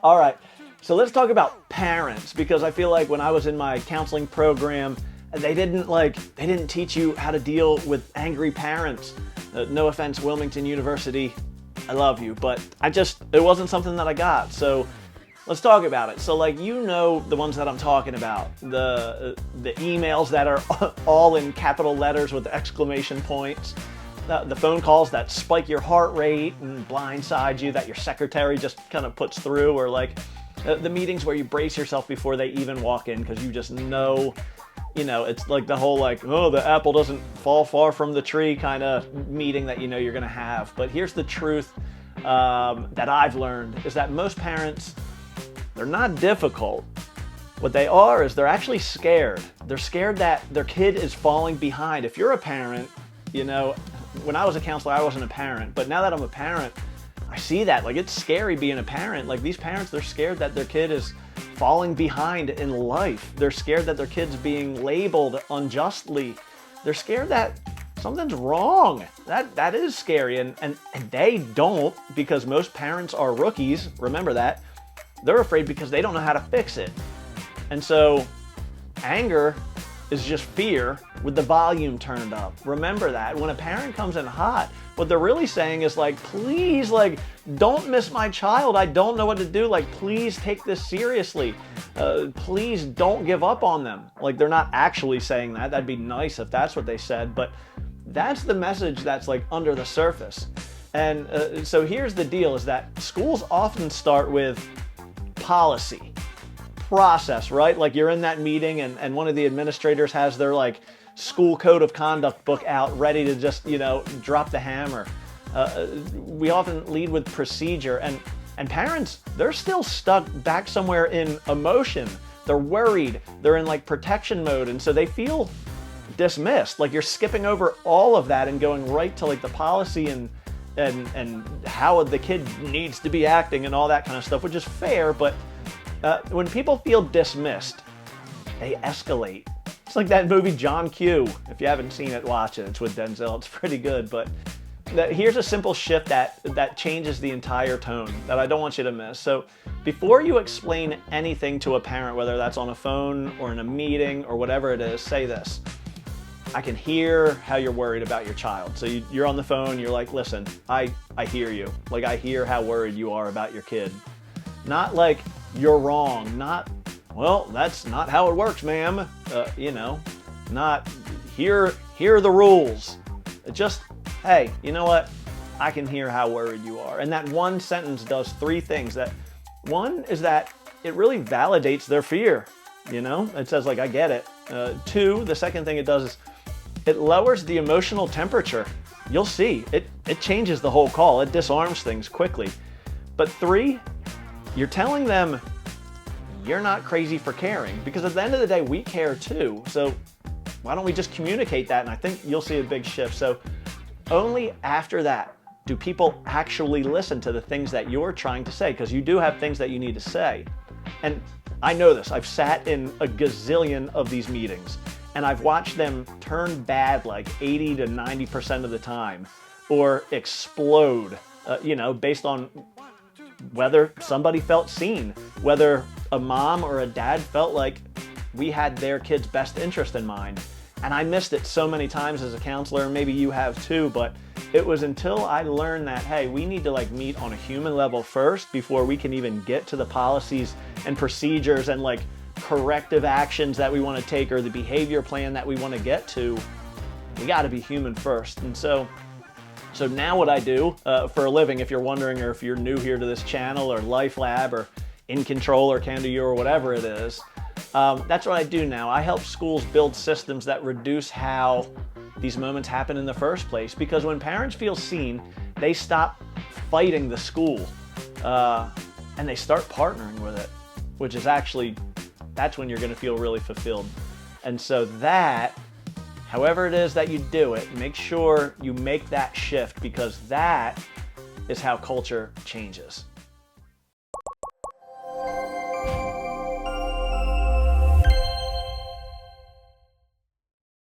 All right. So let's talk about parents, because I feel like when I was in my counseling program, they didn't teach you how to deal with angry parents. No offense, Wilmington University, I love you, but it wasn't something that I got. So let's talk about it. So the ones that I'm talking about, the emails that are all in capital letters with exclamation points, the phone calls that spike your heart rate and blindside you that your secretary just kind of puts through, or the meetings where you brace yourself before they even walk in because you just know, it's like the whole the apple doesn't fall far from the tree kind of meeting that you're going to have. But here's the truth that I've learned is that most parents, they're not difficult. What they are is they're actually scared. They're scared that their kid is falling behind. If you're a parent, when I was a counselor, I wasn't a parent, but now that I'm a parent, I see that. It's scary being a parent. These parents, they're scared that their kid is falling behind in life. They're scared that their kid's being labeled unjustly. They're scared that something's wrong. That is scary. And they don't, because most parents are rookies. Remember that. They're afraid because they don't know how to fix it. And so anger is just fear with the volume turned up. Remember that. When a parent comes in hot, what they're really saying is please, don't miss my child. I don't know what to do. Please take this seriously. Please don't give up on them. They're not actually saying that. That'd be nice if that's what they said, but that's the message that's under the surface. And so here's the deal, is that schools often start with policy, process, right? You're in that meeting and one of the administrators has their school code of conduct book out ready to just, drop the hammer. We often lead with procedure, and parents, they're still stuck back somewhere in emotion. They're worried. They're in protection mode. And so they feel dismissed. You're skipping over all of that and going right to the policy and how the kid needs to be acting and all that kind of stuff, which is fair. But when people feel dismissed, they escalate. It's like that movie John Q. If you haven't seen it, watch it. It's with Denzel. It's pretty good. But here's a simple shift that changes the entire tone that I don't want you to miss. So before you explain anything to a parent, whether that's on a phone or in a meeting or whatever it is, say this: I can hear how you're worried about your child. So you're on the phone, you're listen, I hear you. I hear how worried you are about your kid. Not you're wrong, not, well, that's not how it works, ma'am. Not here are the rules. Just, hey, you know what? I can hear how worried you are. And that one sentence does three things. That one is that it really validates their fear. It says I get it. Two, the second thing it does is it lowers the emotional temperature. You'll see, it changes the whole call. It disarms things quickly. But three, you're telling them you're not crazy for caring, because at the end of the day, we care too. So why don't we just communicate that? And I think you'll see a big shift. So only after that do people actually listen to the things that you're trying to say, because you do have things that you need to say. And I know this. I've sat in a gazillion of these meetings, and I've watched them turn bad 80 to 90% of the time, or explode, based on whether somebody felt seen, whether a mom or a dad felt like we had their kid's best interest in mind. And I missed it so many times as a counselor, and maybe you have too, but it was until I learned that, hey, we need to meet on a human level first before we can even get to the policies and procedures and corrective actions that we want to take, or the behavior plan that we want to get to. We got to be human first. And so now what I do for a living, if you're wondering, or if you're new here to this channel, or Life Lab, or In Control, or Can Do You, or whatever it is, that's what I do now. I help schools build systems that reduce how these moments happen in the first place. Because when parents feel seen, they stop fighting the school and they start partnering with it, which is actually, that's when you're going to feel really fulfilled. And so that, however it is that you do it, make sure you make that shift, because that is how culture changes.